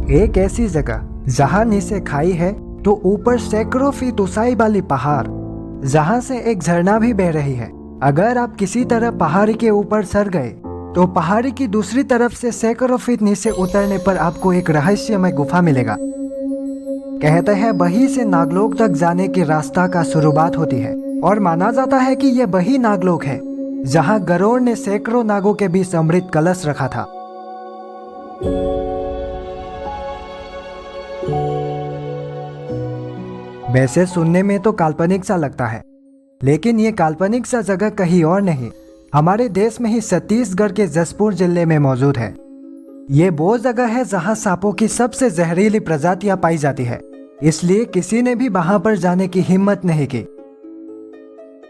एक ऐसी जगह जहाँ नीचे खाई है तो ऊपर सैकड़ों फीट ऊंचाई वाली पहाड़, जहाँ से एक झरना भी बह रही है। अगर आप किसी तरह पहाड़ी के ऊपर सर गए तो पहाड़ी की दूसरी तरफ से सैकड़ों फीट नीचे उतरने पर आपको एक रहस्यमय गुफा मिलेगा। कहते हैं वहीं से नागलोक तक जाने की रास्ता का शुरुआत होती है और माना जाता है कि यह वही नागलोक है जहां गरुड़ ने सैकड़ों नागों के बीच अमृत कलश रखा था। वैसे सुनने में तो काल्पनिक सा लगता है, लेकिन ये काल्पनिक सा जगह कहीं और नहीं, हमारे देश में ही छत्तीसगढ़ के जशपुर जिले में मौजूद है। ये वो जगह है जहां सांपों की सबसे जहरीली प्रजातियां पाई जाती है, इसलिए किसी ने भी वहां पर जाने की हिम्मत नहीं की।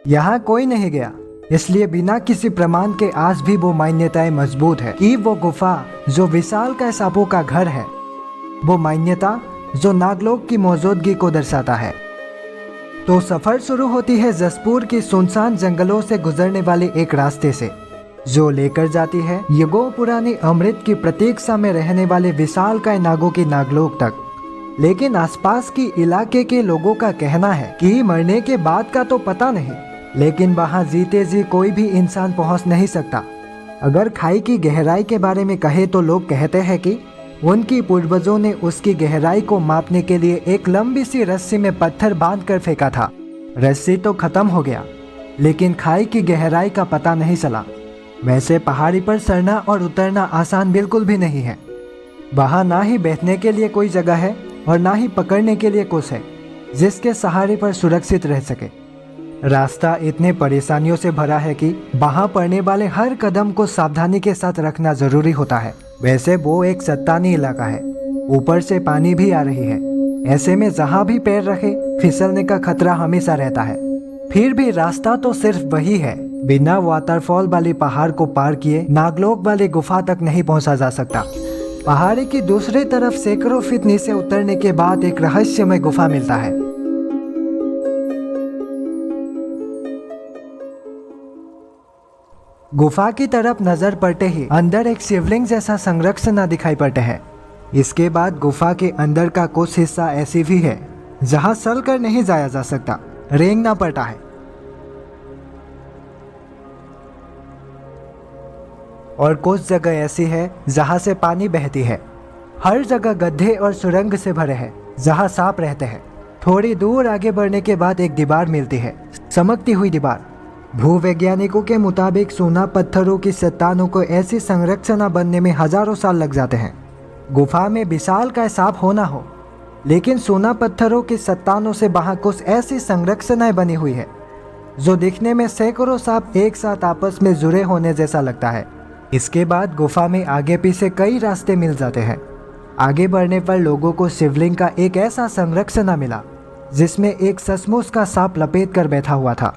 यहाँ कोई नहीं गया, इसलिए बिना किसी प्रमाण के आज भी वो मान्यताएं मजबूत है कि वो गुफा जो विशालकाय सांपों का घर है, वो मान्यता जो नागलोक की मौजूदगी को दर्शाता है। तो सफर शुरू होती है जशपुर की सुनसान जंगलों से गुजरने वाले एक रास्ते से, जो लेकर जाती है युगों पुरानी अमृत की प्रतीक्षा में रहने वाले विशालकाय नागों की नागलोक तक। लेकिन आसपास की इलाके के लोगों का कहना है कि मरने के बाद का तो पता नहीं, लेकिन वहां जीते जी कोई भी इंसान पहुंच नहीं सकता। अगर खाई की गहराई के बारे में कहे तो लोग कहते हैं कि उनकी पूर्वजों ने उसकी गहराई को मापने के लिए एक लंबी सी रस्सी में पत्थर बांध कर फेंका था। रस्सी तो खत्म हो गया, लेकिन खाई की गहराई का पता नहीं चला। वैसे पहाड़ी पर चढ़ना और उतरना आसान बिल्कुल भी नहीं है। वहाँ ना ही बैठने के लिए कोई जगह है और ना ही पकड़ने के लिए कुछ है जिसके सहारे पर सुरक्षित रह सके। रास्ता इतने परेशानियों से भरा है कि वहाँ पड़ने वाले हर कदम को सावधानी के साथ रखना जरूरी होता है। वैसे वो एक चट्टानी इलाका है, ऊपर से पानी भी आ रही है। ऐसे में जहाँ भी पैर रखे फिसलने का खतरा हमेशा रहता है। फिर भी रास्ता तो सिर्फ वही है, बिना वाटरफॉल वाली पहाड़ को पार किए नागलोक वाली गुफा तक नहीं पहुंचा जा सकता। पहाड़ी की दूसरी तरफ सैकड़ों फीट नीचे उतरने के बाद एक रहस्यमय गुफा मिलता है। गुफा की तरफ नजर पड़ते ही अंदर एक शिवलिंग जैसा संरचना दिखाई पड़ते हैं। इसके बाद गुफा के अंदर का कुछ हिस्सा ऐसी भी है जहां चल कर नहीं जाया जा सकता, रेंगना पड़ता है। और कुछ जगह ऐसी है जहां से पानी बहती है। हर जगह गड्ढे और सुरंग से भरे हैं जहां सांप रहते हैं। थोड़ी दूर आगे बढ़ने के बाद एक दीवार मिलती है, चमकती हुई दीवार। भूवैज्ञानिकों के मुताबिक सोना पत्थरों की चट्टानों को ऐसी संरचना बनने में हजारों साल लग जाते हैं। गुफा में विशालकाय सांप होना हो, लेकिन सोना पत्थरों की चट्टानों से वहां कुछ ऐसी संरचनाएं बनी हुई है जो दिखने में सैकड़ों सांप एक साथ आपस में जुड़े होने जैसा लगता है। इसके बाद गुफा में आगे पीछे कई रास्ते मिल जाते हैं। आगे बढ़ने पर लोगों को शिवलिंग का एक ऐसा संरचना मिला जिसमें एक सचमुच का सांप लपेट कर बैठा हुआ था।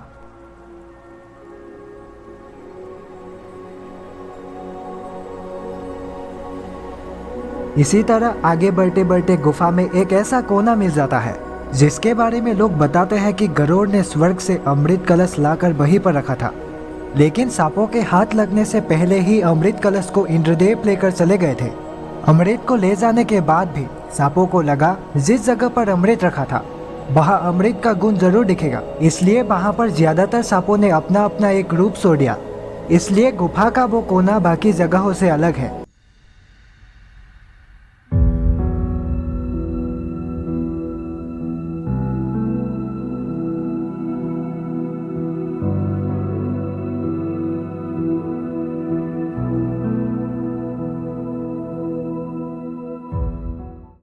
इसी तरह आगे बढ़ते बढ़ते गुफा में एक ऐसा कोना मिल जाता है जिसके बारे में लोग बताते हैं कि गरुड़ ने स्वर्ग से अमृत कलश लाकर वहीं पर रखा था, लेकिन सांपों के हाथ लगने से पहले ही अमृत कलश को इंद्रदेव लेकर चले गए थे। अमृत को ले जाने के बाद भी सांपों को लगा जिस जगह पर अमृत रखा था वहाँ अमृत का गुण जरूर दिखेगा, इसलिए वहाँ पर ज्यादातर सांपों ने अपना अपना एक रूप छोड़ दिया। इसलिए गुफा का वो कोना बाकी जगहों से अलग है।